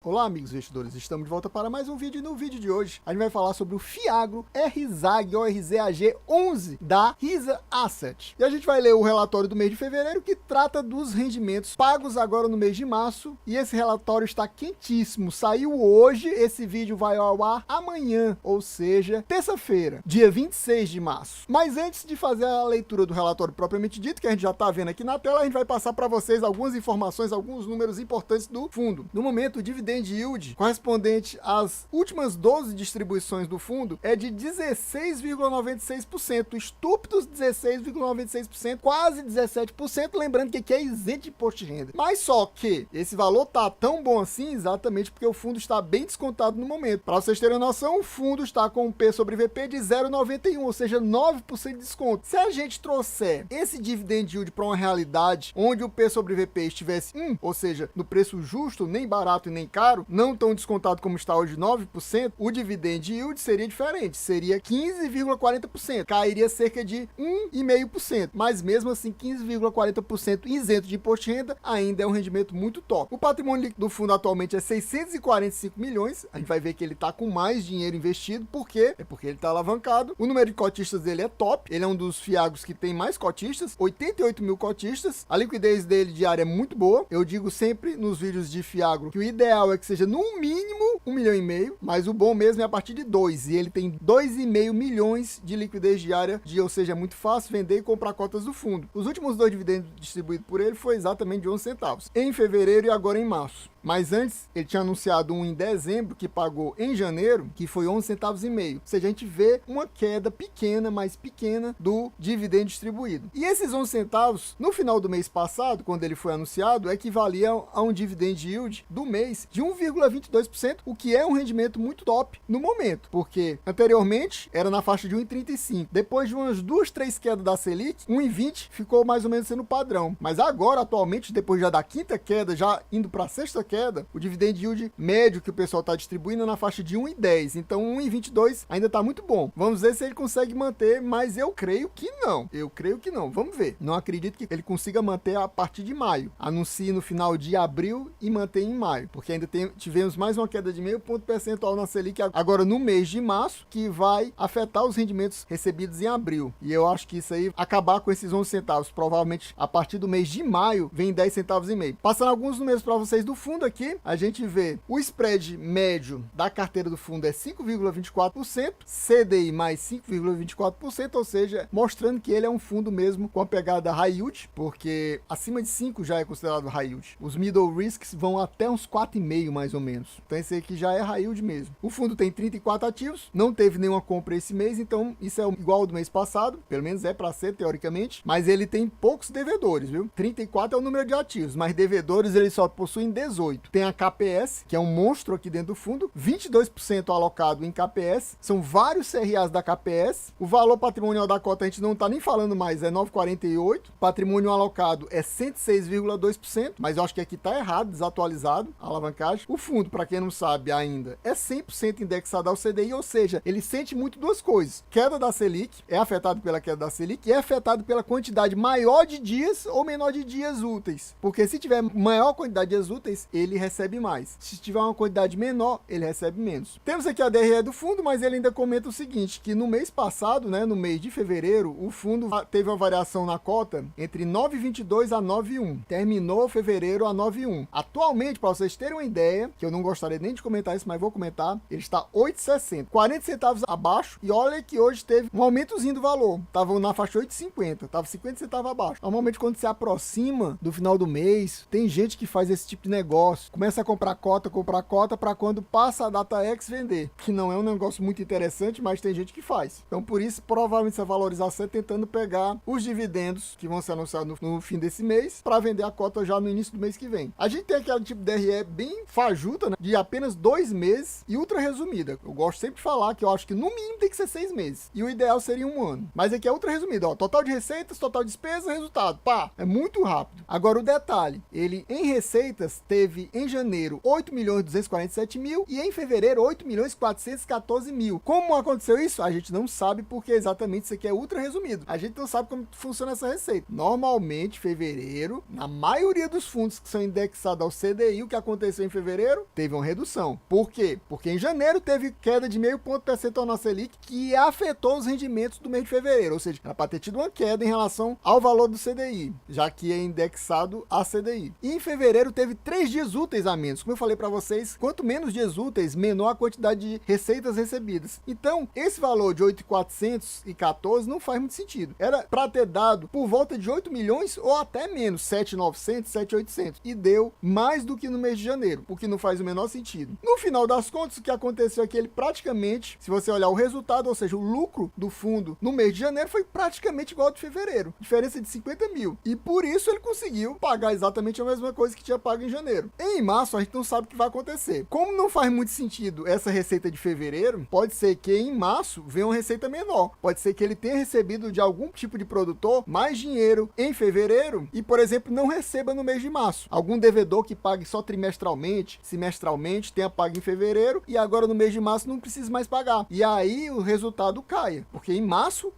Olá amigos investidores, estamos de volta para mais um vídeo e no vídeo de hoje a gente vai falar sobre o Fiagro RZAG ou RZAG11 da Risa Asset. E a gente vai ler o relatório do mês de fevereiro que trata dos rendimentos pagos agora no mês de março e esse relatório está quentíssimo, saiu hoje, esse vídeo vai ao ar amanhã, ou seja, terça-feira, dia 26 de março. Mas antes de fazer a leitura do relatório propriamente dito, que a gente já está vendo aqui na tela, a gente vai passar para vocês algumas informações, alguns números importantes do fundo. No momento, o dividend yield correspondente às últimas 12 distribuições do fundo é de 16,96%, estúpidos 16,96%, quase 17%, lembrando que aqui é isento de imposto de renda. Mas só que esse valor tá tão bom assim exatamente porque o fundo está bem descontado no momento. Para vocês terem noção, o fundo está com um P sobre VP de 0,91, ou seja, 9% de desconto. Se a gente trouxer esse dividend yield para uma realidade onde o P sobre VP estivesse 1, ou seja, no preço justo, nem barato e nem caro, não tão descontado como está hoje 9%, o dividend yield seria diferente, seria 15,40%, cairia cerca de 1,5%, mas mesmo assim 15,40% isento de imposto de renda ainda é um rendimento muito top. O patrimônio líquido do fundo atualmente é 645 milhões, a gente vai ver que ele está com mais dinheiro investido, por quê? É porque ele está alavancado, o número de cotistas dele é top, ele é um dos fiagros que tem mais cotistas, 88 mil cotistas, a liquidez dele diária é muito boa, eu digo sempre nos vídeos de fiagro que o ideal é que seja no mínimo 1,5 milhão, mas o bom mesmo é a partir de 2, e ele tem 2,5 milhões de liquidez diária, ou seja, é muito fácil vender e comprar cotas do fundo. Os últimos 2 dividendos distribuídos por ele foi exatamente de 11 centavos, em fevereiro e agora em março. Mas antes, ele tinha anunciado um em dezembro, que pagou em janeiro, que foi 11 centavos e meio. Ou seja, a gente vê uma queda pequena, mais pequena, do dividendo distribuído. E esses 11 centavos, no final do mês passado, quando ele foi anunciado, equivaliam a um dividend yield do mês de 1,22%, o que é um rendimento muito top no momento, porque anteriormente era na faixa de 1,35. Depois de umas 2, 3 quedas da Selic, 1,20 ficou mais ou menos sendo padrão. Mas agora, atualmente, depois já da quinta queda, já indo para a sexta queda, o dividend yield médio que o pessoal está distribuindo é na faixa de 1,10, então 1,22 ainda está muito bom. Vamos ver se ele consegue manter, mas eu creio que não. Vamos ver. Não acredito que ele consiga manter a partir de maio. Anuncie no final de abril e mantém em maio, porque ainda tivemos mais uma queda de 0,5 ponto percentual na Selic agora no mês de março, que vai afetar os rendimentos recebidos em abril. E eu acho que isso aí acabar com esses 11 centavos, provavelmente a partir do mês de maio, vem 10 centavos e meio. Passando alguns números para vocês do fundo aqui, a gente vê o spread médio da carteira do fundo é 5,24%, CDI mais 5,24%, ou seja, mostrando que ele é um fundo mesmo com a pegada high yield, porque acima de 5 já é considerado high yield. Os middle risks vão até uns 4,5 mais ou menos. Então esse aqui já é high yield mesmo. O fundo tem 34 ativos, não teve nenhuma compra esse mês, então isso é igual ao do mês passado, pelo menos é para ser teoricamente, mas ele tem poucos devedores, viu? 34 é o número de ativos, mas devedores ele só possuem 18. Tem a KPS, que é um monstro aqui dentro do fundo, 22% alocado em KPS, são vários CRAs da KPS, o valor patrimonial da cota a gente não está nem falando mais, é 9,48, patrimônio alocado é 106,2%, mas eu acho que aqui está errado, desatualizado a alavancagem. O fundo, para quem não sabe ainda, é 100% indexado ao CDI, ou seja, ele sente muito duas coisas, queda da Selic, é afetado pela queda da Selic, e é afetado pela quantidade maior de dias ou menor de dias úteis, porque se tiver maior quantidade de dias úteis, ele recebe mais. Se tiver uma quantidade menor, ele recebe menos. Temos aqui a DRE do fundo, mas ele ainda comenta o seguinte, que no mês passado, né, no mês de fevereiro, o fundo teve uma variação na cota entre 9,22 a 9,1. Terminou fevereiro a 9,1. Atualmente, para vocês terem uma ideia, que eu não gostaria nem de comentar isso, mas vou comentar, ele está 8,60. 40 centavos abaixo, e olha que hoje teve um aumentozinho do valor. Tava na faixa 8,50, tava 50 centavos abaixo. Normalmente, quando se aproxima do final do mês, tem gente que faz esse tipo de negócio, começa a comprar cota para quando passa a data X vender, que não é um negócio muito interessante, mas tem gente que faz. Então por isso provavelmente essa valorização é tentando pegar os dividendos que vão ser anunciados no fim desse mês para vender a cota já no início do mês que vem. A gente tem aquele tipo de DRE bem fajuta, né, de apenas 2 meses e ultra resumida. Eu gosto sempre de falar que eu acho que no mínimo tem que ser 6 meses e o ideal seria 1 ano, mas aqui é ultra resumida, ó, total de receitas, total de despesa, resultado, pá, é muito rápido. Agora o detalhe, ele em receitas teve teve em janeiro 8.247.000 e em fevereiro 8.414.000. Como aconteceu isso? A gente não sabe, porque exatamente isso aqui é ultra resumido. A gente não sabe como funciona essa receita. Normalmente, fevereiro, na maioria dos fundos que são indexados ao CDI, o que aconteceu em fevereiro? Teve uma redução. Por quê? Porque em janeiro teve queda de meio ponto percentual na Selic, que afetou os rendimentos do mês de fevereiro, ou seja, era para ter tido uma queda em relação ao valor do CDI, já que é indexado a CDI. E em fevereiro teve 3 dias úteis a menos. Como eu falei para vocês, quanto menos dias úteis, menor a quantidade de receitas recebidas. Então, esse valor de 8.414 não faz muito sentido. Era para ter dado por volta de 8 milhões ou até menos, 7.900, 7.800. E deu mais do que no mês de janeiro, o que não faz o menor sentido. No final das contas, o que aconteceu é que ele praticamente, se você olhar o resultado, ou seja, o lucro do fundo no mês de janeiro foi praticamente igual ao de fevereiro. Diferença de 50 mil. E por isso ele conseguiu pagar exatamente a mesma coisa que tinha pago em janeiro. Em março, a gente não sabe o que vai acontecer. Como não faz muito sentido essa receita de fevereiro, pode ser que em março venha uma receita menor. Pode ser que ele tenha recebido de algum tipo de produtor mais dinheiro em fevereiro e, por exemplo, não receba no mês de março. Algum devedor que pague só trimestralmente, semestralmente, tenha pago em fevereiro e agora no mês de março não precisa mais pagar. E aí o resultado caia. Porque em março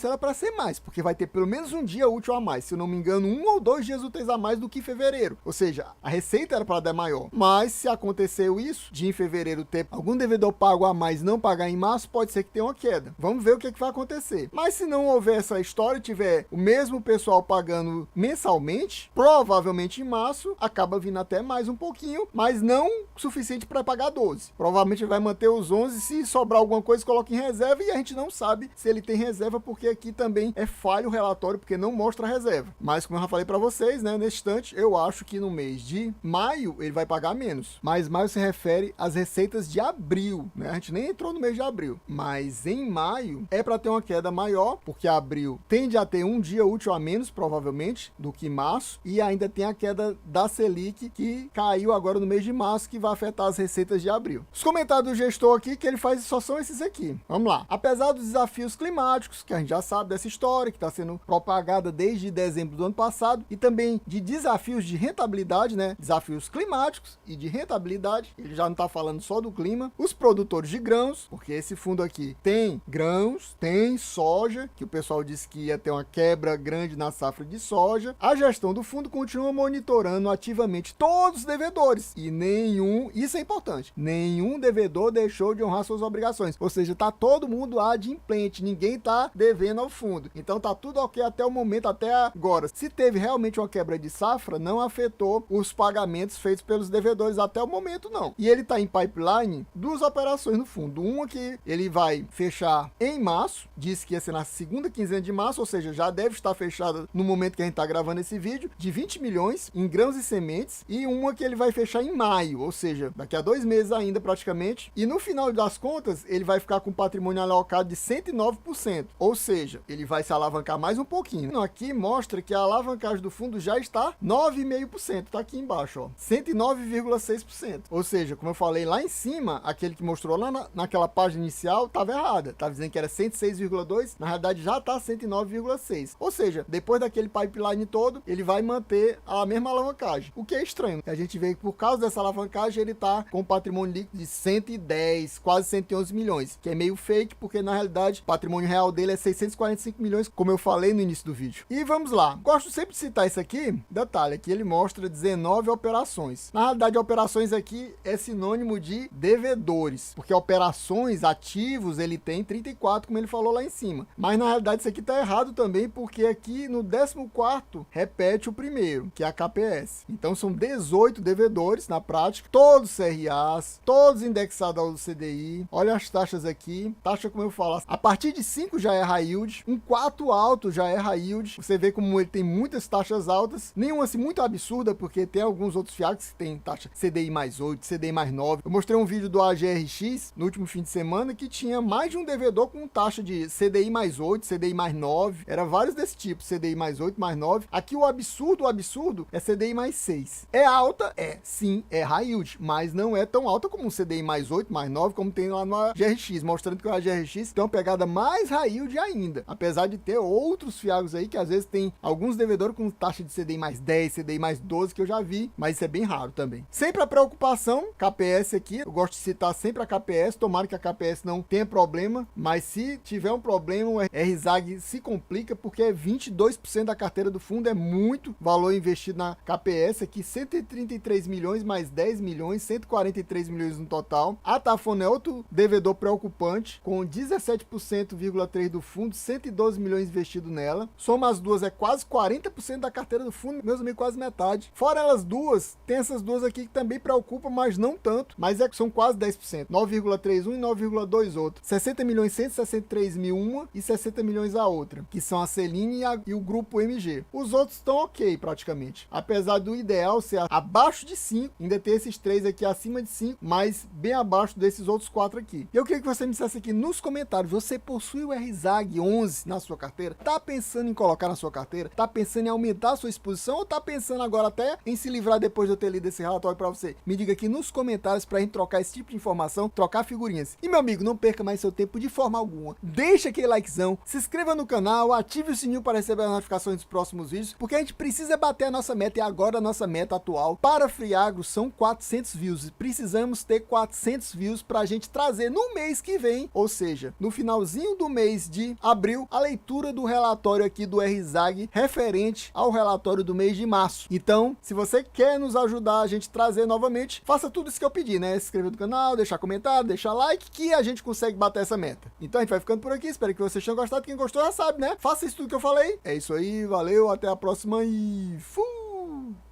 era para ser mais, porque vai ter pelo menos um dia útil a mais. Se eu não me engano, 1 ou 2 dias úteis a mais do que em fevereiro. Ou seja, a receita era para dar maior. Mas se aconteceu isso, de em fevereiro ter algum devedor pago a mais não pagar em março, pode ser que tenha uma queda. Vamos ver o que vai acontecer. Mas se não houver essa história, tiver o mesmo pessoal pagando mensalmente, provavelmente em março acaba vindo até mais um pouquinho, mas não o suficiente para pagar 12. Provavelmente vai manter os 11, se sobrar alguma coisa, coloca em reserva e a gente não sabe se ele tem reserva, porque aqui também é falho o relatório, porque não mostra a reserva. Mas como eu já falei para vocês, né, nesse instante, eu acho que no mês de maio ele vai pagar menos. Mas maio se refere às receitas de abril, né? A gente nem entrou no mês de abril. Mas em maio é para ter uma queda maior, porque abril tende a ter um dia útil a menos, provavelmente, do que março, e ainda tem a queda da Selic, que caiu agora no mês de março, que vai afetar as receitas de abril. Os comentários do gestor aqui que ele faz só são esses aqui. Vamos lá. Apesar dos desafios climáticos, que a gente já sabe dessa história, que está sendo propagada desde dezembro do ano passado, e também de desafios de rentabilidade, né? Desafios climáticos e de rentabilidade. Ele já não está falando só do clima. Os produtores de grãos, porque esse fundo aqui tem grãos, tem soja, que o pessoal disse que ia ter uma quebra grande na safra de soja. A gestão do fundo continua monitorando ativamente todos os devedores e nenhum, isso é importante, nenhum devedor deixou de honrar suas obrigações. Ou seja, tá todo mundo adimplente, ninguém tá devendo ao fundo. Então tá tudo ok até o momento, até agora. Se teve realmente uma quebra de safra, não afetou os pagamentos feitos pelos devedores até o momento, não. E ele tá em pipeline 2 operações no fundo. Uma que ele vai fechar em março, disse que ia ser na segunda quinzena de março, ou seja, já deve estar fechada no momento que a gente tá gravando esse vídeo, de 20 milhões em grãos e sementes, e uma que ele vai fechar em maio, ou seja, daqui a 2 meses ainda praticamente. E no final das contas, ele vai ficar com patrimônio alocado de 109%, ou seja, ele vai se alavancar mais um pouquinho. Aqui mostra que a alavancagem do fundo já está 9,5%, tá aqui embaixo, ó, 109,6%. Ou seja, como eu falei lá em cima, aquele que mostrou lá naquela página inicial estava errada, estava dizendo que era 106,2%, na realidade já está 109,6%. Ou seja, depois daquele pipeline todo, ele vai manter a mesma alavancagem, o que é estranho. A gente vê que por causa dessa alavancagem ele está com patrimônio líquido de 110, quase 111 milhões, que é meio fake, porque na realidade o patrimônio real dele é 645 milhões, como eu falei no início do vídeo. E vamos lá, gosto sempre de citar isso aqui, detalhe, aqui ele mostra 19 operações. Na realidade, operações aqui é sinônimo de devedores, porque operações, ativos, ele tem 34, como ele falou lá em cima. Mas na realidade isso aqui tá errado também, porque aqui no 14º repete o primeiro, que é a KPS. Então são 18 devedores na prática, todos CRAs, todos indexados ao CDI. Olha as taxas aqui, taxa como eu falo, a partir de 5 já é high yield, um 4 alto já é high yield. Você vê como ele tem muitas taxas altas, nenhuma assim muito absurda, porque tem alguns outros FIACs que tem taxa CDI mais 8, CDI mais 9. Eu mostrei um vídeo do AGRX no último fim de semana que tinha mais de um devedor com taxa de CDI mais 8, CDI mais 9, era vários desse tipo, CDI mais 8, mais 9. Aqui o absurdo é CDI mais 6. É alta? É, sim, é high yield, mas não é tão alta como um CDI mais 8, mais 9, como tem lá no AGRX, mostrando que o AGRX tem uma pegada mais high yield ainda, apesar de ter outros FIAGs aí que às vezes tem alguns devedores com taxa de CDI mais 10, CDI mais 12, que eu já vi, mas isso é bem raro também. Sempre a preocupação, KPS aqui, eu gosto de citar sempre a KPS, tomara que a KPS não tenha problema, mas se tiver um problema, o RZAG se complica, porque é 22% da carteira do fundo, é muito valor investido na KPS aqui, 133 milhões mais 10 milhões, 143 milhões no total. A Tafona é outro devedor preocupante, com 17,3% do fundo, 112 milhões investido nela. Soma as duas, é quase 40% da carteira do fundo, meus amigos, quase metade. Fora elas duas, tem essas duas aqui que também preocupam, mas não tanto, mas são quase 10%, 9,31 e 9,2 outro. 60 milhões, 163 mil uma e 60 milhões a outra, que são a Celine e o grupo MG. Os outros estão ok praticamente, apesar do ideal ser abaixo de 5, ainda ter esses três aqui acima de 5, mas bem abaixo desses outros 4 aqui. Eu queria que você me dissesse aqui nos comentários, você possui o RZAG 11 na sua carteira? Tá pensando em colocar na sua carteira? Tá pensando em aumentar a sua exposição ou tá pensando agora até em se livrar depois de eu ter lido esse relatório para você? Me diga aqui nos comentários pra gente trocar esse tipo de informação, trocar figurinhas. E meu amigo, não perca mais seu tempo de forma alguma. Deixa aquele likezão, se inscreva no canal, ative o sininho para receber as notificações dos próximos vídeos, porque a gente precisa bater a nossa meta, e agora a nossa meta atual para Free Agro são 400 views. Precisamos ter 400 views para a gente trazer no mês que vem, ou seja, no finalzinho do mês de abril, a leitura do relatório aqui do RZAG referente ao relatório do mês de março. Então, se você quer nos ajudar a gente trazer novamente, faça tudo isso que eu pedi, né? Se inscreva no canal, deixar comentário, deixar like, que a gente consegue bater essa meta. Então a gente vai ficando por aqui, espero que vocês tenham gostado. Quem gostou já sabe, né? Faça isso tudo que eu falei. É isso aí, valeu, até a próxima e fui!